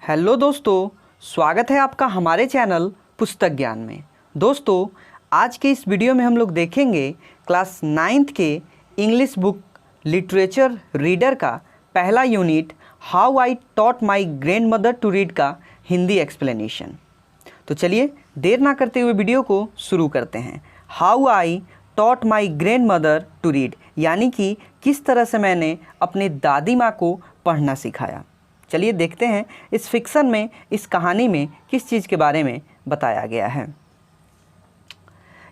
Hello दोस्तों, स्वागत है आपका हमारे चैनल पुस्तक ज्ञान में। दोस्तों, आज के इस वीडियो में हम लोग देखेंगे क्लास 9th के इंग्लिश बुक लिटरेचर रीडर का पहला unit how I taught my grandmother to read का हिंदी एक्सप्लेनेशन। तो चलिए देर ना करते हुए वीडियो को शुरू करते हैं। How I taught my grandmother to read, यानी कि किस तरह से मैंने अपने दादी माँ को पढ़ना सिखाया। चलिए देखते हैं इस फिक्शन में, इस कहानी में किस चीज़ के बारे में बताया गया है।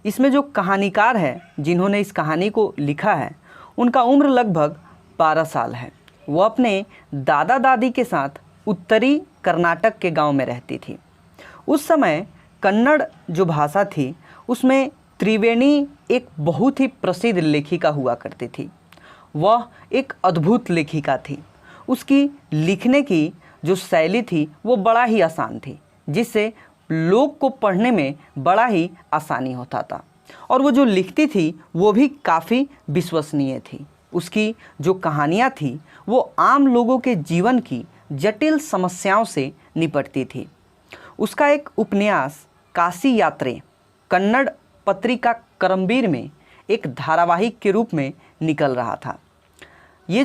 इसमें जो कहानीकार है, जिन्होंने इस कहानी को लिखा है, उनका उम्र लगभग 12 साल है। वो अपने दादा दादी के साथ उत्तरी कर्नाटक के गांव में रहती थी। उस समय कन्नड़ जो भाषा थी उसमें त्रिवेणी एक बहुत ही प्रसिद्ध लेखिका हुआ करती थी। वह एक अद्भुत लेखिका थी। उसकी लिखने की जो शैली थी वो बड़ा ही आसान थी, जिससे लोग को पढ़ने में बड़ा ही आसानी होता था। और वो जो लिखती थी वो भी काफ़ी विश्वसनीय थी। उसकी जो कहानियाँ थी वो आम लोगों के जीवन की जटिल समस्याओं से निपटती थी। उसका एक उपन्यास काशी यात्रे कन्नड़ पत्रिका करमबीर में एक धारावाहिक के रूप में निकल रहा था। ये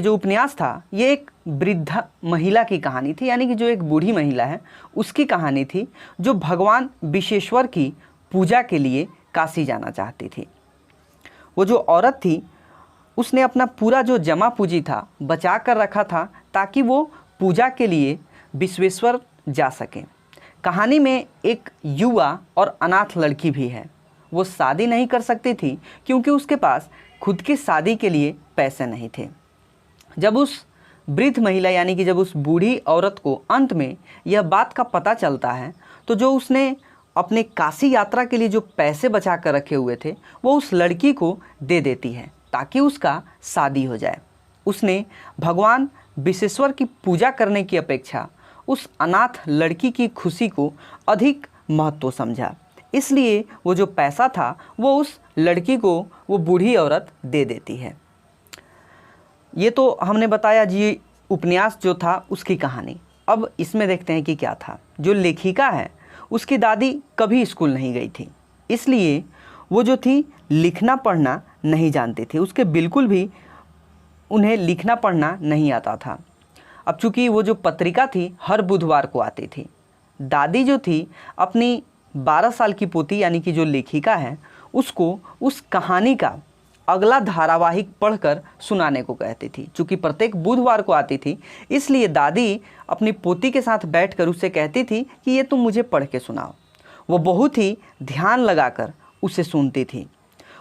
जो उपन्यास था ये एक वृद्ध महिला की कहानी थी, यानी कि जो एक बूढ़ी महिला है उसकी कहानी थी, जो भगवान विश्वेश्वर की पूजा के लिए काशी जाना चाहती थी। वो जो औरत थी उसने अपना पूरा जो जमा पूंजी था बचा कर रखा था ताकि वो पूजा के लिए विश्वेश्वर जा सके। कहानी में एक युवा और अनाथ लड़की भी है। वो शादी नहीं कर सकती थी क्योंकि उसके पास खुद की शादी के लिए पैसे नहीं थे। जब उस वृद्ध महिला यानी कि जब उस बूढ़ी औरत को अंत में यह बात का पता चलता है तो जो उसने अपने काशी यात्रा के लिए जो पैसे बचा कर रखे हुए थे वो उस लड़की को दे देती है ताकि उसका शादी हो जाए। उसने भगवान विश्वेश्वर की पूजा करने की अपेक्षा उस अनाथ लड़की की खुशी को अधिक महत्व समझा, इसलिए वो जो पैसा था वो उस लड़की को वो बूढ़ी औरत दे देती है। ये तो हमने बताया जी उपन्यास जो था उसकी कहानी। अब इसमें देखते हैं कि क्या था। जो लेखिका है उसकी दादी कभी स्कूल नहीं गई थी, इसलिए वो जो थी लिखना पढ़ना नहीं जानती थी। उसके बिल्कुल भी उन्हें लिखना पढ़ना नहीं आता था। अब चूँकि वो जो पत्रिका थी हर बुधवार को आती थी, दादी जो थी अपनी 12 साल की पोती यानी कि जो लेखिका है उसको उस कहानी का अगला धारावाहिक पढ़कर सुनाने को कहती थी। चूँकि प्रत्येक बुधवार को आती थी, इसलिए दादी अपनी पोती के साथ बैठकर उससे कहती थी कि ये तुम मुझे पढ़ के सुनाओ। वो बहुत ही ध्यान लगाकर उसे सुनती थी।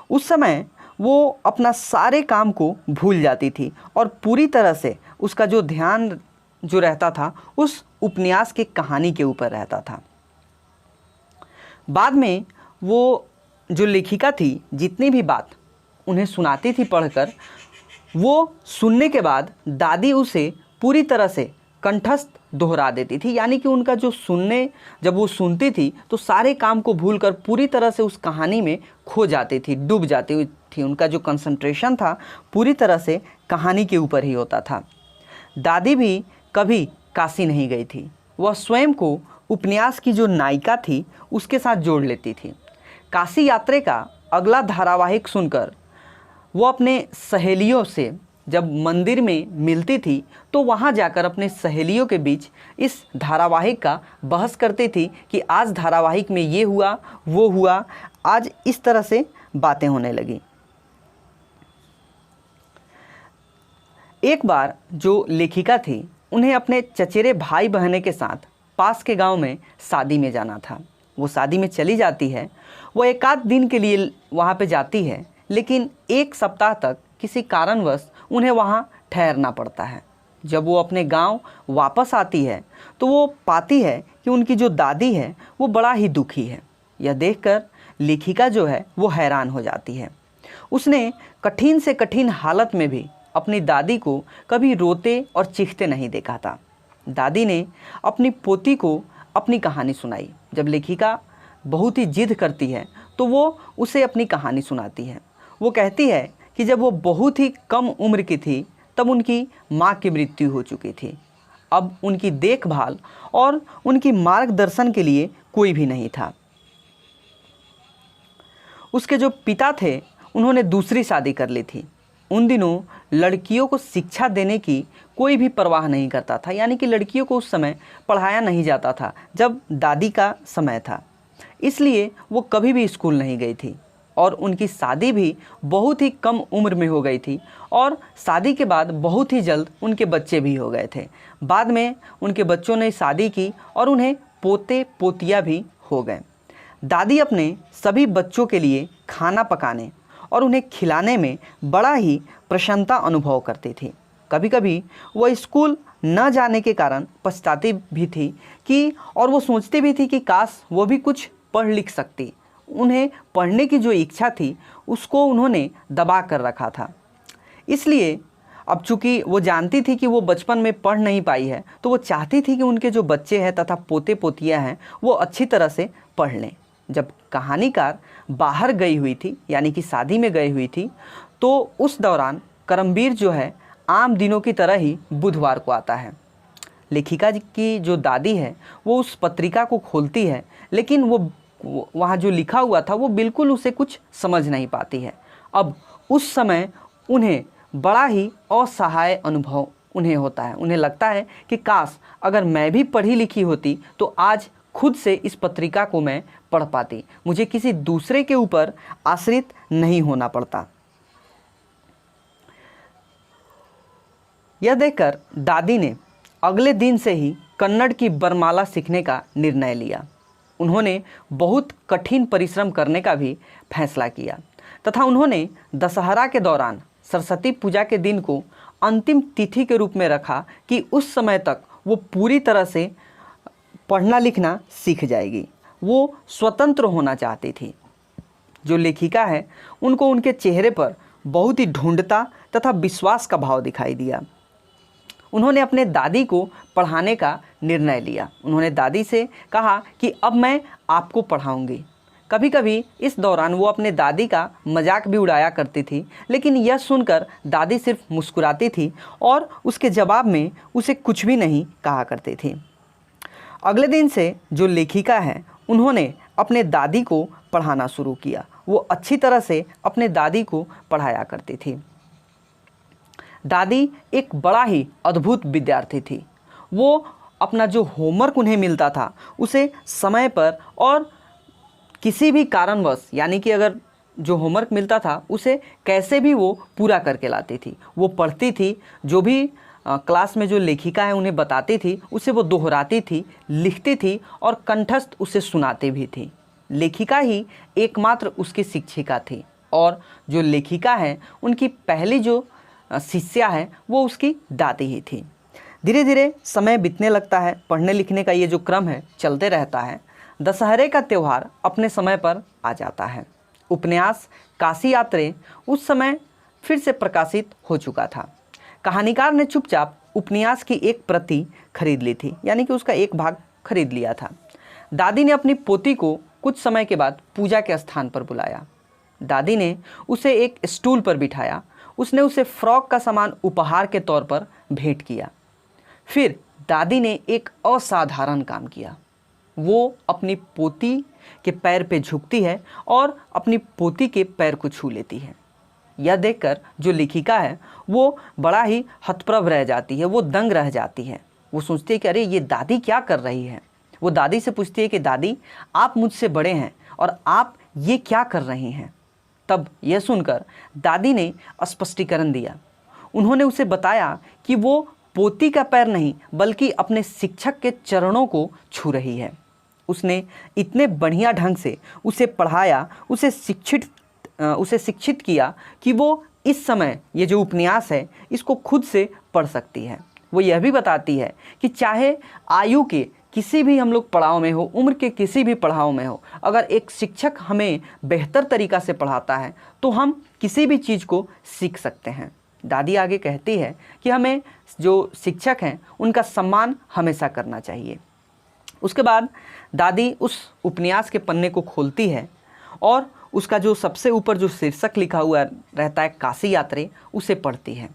उस समय वो अपना सारे काम को भूल जाती थी और पूरी तरह से उसका जो ध्यान जो रहता था उस उपन्यास की कहानी के ऊपर रहता था। बाद में वो जो लेखिका थी जितनी भी बात उन्हें सुनाती थी पढ़कर, वो सुनने के बाद दादी उसे पूरी तरह से कंठस्थ दोहरा देती थी। यानी कि उनका जो जब वो सुनती थी तो सारे काम को भूलकर पूरी तरह से उस कहानी में खो जाती थी, डूब जाती हुई थी। उनका जो कंसंट्रेशन था पूरी तरह से कहानी के ऊपर ही होता था। दादी भी कभी काशी नहीं गई थी। वह स्वयं को उपन्यास की जो नायिका थी उसके साथ जोड़ लेती थी। काशी यात्रा का अगला धारावाहिक सुनकर वो अपने सहेलियों से जब मंदिर में मिलती थी तो वहाँ जाकर अपने सहेलियों के बीच इस धारावाहिक का बहस करती थी कि आज धारावाहिक में ये हुआ वो हुआ, आज इस तरह से बातें होने लगी। एक बार जो लेखिका थी उन्हें अपने चचेरे भाई बहने के साथ पास के गांव में शादी में जाना था। वो शादी में चली जाती है। वो एक आध दिन के लिए वहाँ पे जाती है, लेकिन एक सप्ताह तक किसी कारणवश उन्हें वहाँ ठहरना पड़ता है। जब वो अपने गांव वापस आती है तो वो पाती है कि उनकी जो दादी है वो बड़ा ही दुखी है। यह देखकर लेखिका जो है वो हैरान हो जाती है। उसने कठिन से कठिन हालत में भी अपनी दादी को कभी रोते और चीखते नहीं देखा था। दादी ने अपनी पोती को अपनी कहानी सुनाई। जब लेखिका बहुत ही जिद करती है तो वो उसे अपनी कहानी सुनाती है। वो कहती है कि जब वो बहुत ही कम उम्र की थी तब उनकी माँ की मृत्यु हो चुकी थी। अब उनकी देखभाल और उनकी मार्गदर्शन के लिए कोई भी नहीं था। उसके जो पिता थे उन्होंने दूसरी शादी कर ली थी। उन दिनों लड़कियों को शिक्षा देने की कोई भी परवाह नहीं करता था, यानी कि लड़कियों को उस समय पढ़ाया नहीं जाता था जब दादी का समय था। इसलिए वो कभी भी स्कूल नहीं गई थी और उनकी शादी भी बहुत ही कम उम्र में हो गई थी और शादी के बाद बहुत ही जल्द उनके बच्चे भी हो गए थे। बाद में उनके बच्चों ने शादी की और उन्हें पोते पोतियाँ भी हो गए। दादी अपने सभी बच्चों के लिए खाना पकाने और उन्हें खिलाने में बड़ा ही प्रसन्नता अनुभव करती थी। कभी कभी वह स्कूल न जाने के कारण पछताती भी थी कि और वो सोचती भी थी कि काश वो भी कुछ पढ़ लिख सकती। उन्हें पढ़ने की जो इच्छा थी उसको उन्होंने दबा कर रखा था। इसलिए अब चूँकि वो जानती थी कि वो बचपन में पढ़ नहीं पाई है, तो वो चाहती थी कि उनके जो बच्चे हैं तथा पोते पोतियाँ हैं वो अच्छी तरह से पढ़ लें। जब कहानीकार बाहर गई हुई थी, यानी कि शादी में गई हुई थी, तो उस दौरान करमवीर जो है आम दिनों की तरह ही बुधवार को आता है। लेखिका की जो दादी है वो उस पत्रिका को खोलती है, लेकिन वो वहाँ जो लिखा हुआ था वो बिल्कुल उसे कुछ समझ नहीं पाती है। अब उस समय उन्हें बड़ा ही असहाय अनुभव उन्हें होता है। उन्हें लगता है कि काश अगर मैं भी पढ़ी लिखी होती तो आज खुद से इस पत्रिका को मैं पढ़ पाती, मुझे किसी दूसरे के ऊपर आश्रित नहीं होना पड़ता। यह देखकर दादी ने अगले दिन से ही कन्नड़ की बरमाला सीखने का निर्णय लिया। उन्होंने बहुत कठिन परिश्रम करने का भी फैसला किया तथा उन्होंने दशहरा के दौरान सरस्वती पूजा के दिन को अंतिम तिथि के रूप में रखा कि उस समय तक वो पूरी तरह से पढ़ना लिखना सीख जाएगी। वो स्वतंत्र होना चाहती थी। जो लेखिका है उनको उनके चेहरे पर बहुत ही ढूंढता तथा विश्वास का भाव दिखाई दिया। उन्होंने अपने दादी को पढ़ाने का निर्णय लिया। उन्होंने दादी से कहा कि अब मैं आपको पढ़ाऊंगी। कभी कभी इस दौरान वो अपने दादी का मजाक भी उड़ाया करती थी, लेकिन यह सुनकर दादी सिर्फ मुस्कुराती थी और उसके जवाब में उसे कुछ भी नहीं कहा करती थी। अगले दिन से जो लेखिका है उन्होंने अपने दादी को पढ़ाना शुरू किया। वो अच्छी तरह से अपने दादी को पढ़ाया करती थी। दादी एक बड़ा ही अद्भुत विद्यार्थी थी। वो अपना जो होमवर्क उन्हें मिलता था उसे समय पर और किसी भी कारणवश, यानी कि अगर जो होमवर्क मिलता था उसे कैसे भी वो पूरा करके लाती थी। वो पढ़ती थी, जो भी क्लास में जो लेखिका है उन्हें बताती थी उसे वो दोहराती थी, लिखती थी और कंठस्थ उसे सुनाती भी थी। लेखिका ही एकमात्र उसकी शिक्षिका थी और जो लेखिका है उनकी पहली जो शिष्या है वो उसकी दादी ही थी। धीरे धीरे समय बीतने लगता है। पढ़ने लिखने का ये जो क्रम है चलते रहता है। दशहरे का त्यौहार अपने समय पर आ जाता है। उपन्यास काशी यात्रे उस समय फिर से प्रकाशित हो चुका था। कहानीकार ने चुपचाप उपन्यास की एक प्रति खरीद ली थी, यानी कि उसका एक भाग खरीद लिया था। दादी ने अपनी पोती को कुछ समय के बाद पूजा के स्थान पर बुलाया। दादी ने उसे एक स्टूल पर बिठाया। उसने उसे फ्रॉक का सामान उपहार के तौर पर भेंट किया। फिर दादी ने एक असाधारण काम किया। वो अपनी पोती के पैर पे झुकती है और अपनी पोती के पैर को छू लेती है। यह देखकर जो लेखिका है वो बड़ा ही हतप्रभ रह जाती है, वो दंग रह जाती है। वो सोचती है कि अरे ये दादी क्या कर रही है। वो दादी से पूछती है कि दादी आप मुझसे बड़े हैं और आप ये क्या कर रही हैं। तब यह सुनकर दादी ने स्पष्टीकरण दिया। उन्होंने उसे बताया कि वो पोती का पैर नहीं बल्कि अपने शिक्षक के चरणों को छू रही है। उसने इतने बढ़िया ढंग से उसे पढ़ाया, उसे शिक्षित किया कि वो इस समय ये जो उपन्यास है इसको खुद से पढ़ सकती है। वो यह भी बताती है कि चाहे आयु के किसी भी हम लोग पड़ाव में हो, उम्र के किसी भी पड़ाव में हो, अगर एक शिक्षक हमें बेहतर तरीक़ा से पढ़ाता है तो हम किसी भी चीज़ को सीख सकते हैं। दादी आगे कहती है कि हमें जो शिक्षक हैं उनका सम्मान हमेशा करना चाहिए। उसके बाद दादी उस उपन्यास के पन्ने को खोलती है और उसका जो सबसे ऊपर जो शीर्षक लिखा हुआ रहता है काशी यात्रे, उसे पढ़ती है।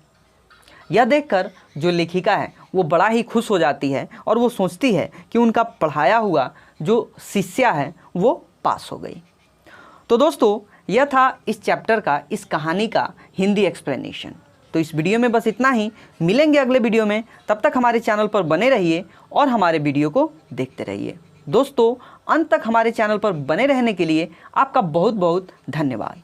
यह देखकर जो लेखिका है वो बड़ा ही खुश हो जाती है और वो सोचती है कि उनका पढ़ाया हुआ जो शिष्या है वो पास हो गई। तो दोस्तों यह था इस चैप्टर का, इस कहानी का हिंदी एक्सप्लेनेशन। तो इस वीडियो में बस इतना ही, मिलेंगे अगले वीडियो में। तब तक हमारे चैनल पर बने रहिए और हमारे वीडियो को देखते रहिए। दोस्तों अंत तक हमारे चैनल पर बने रहने के लिए आपका बहुत बहुत धन्यवाद।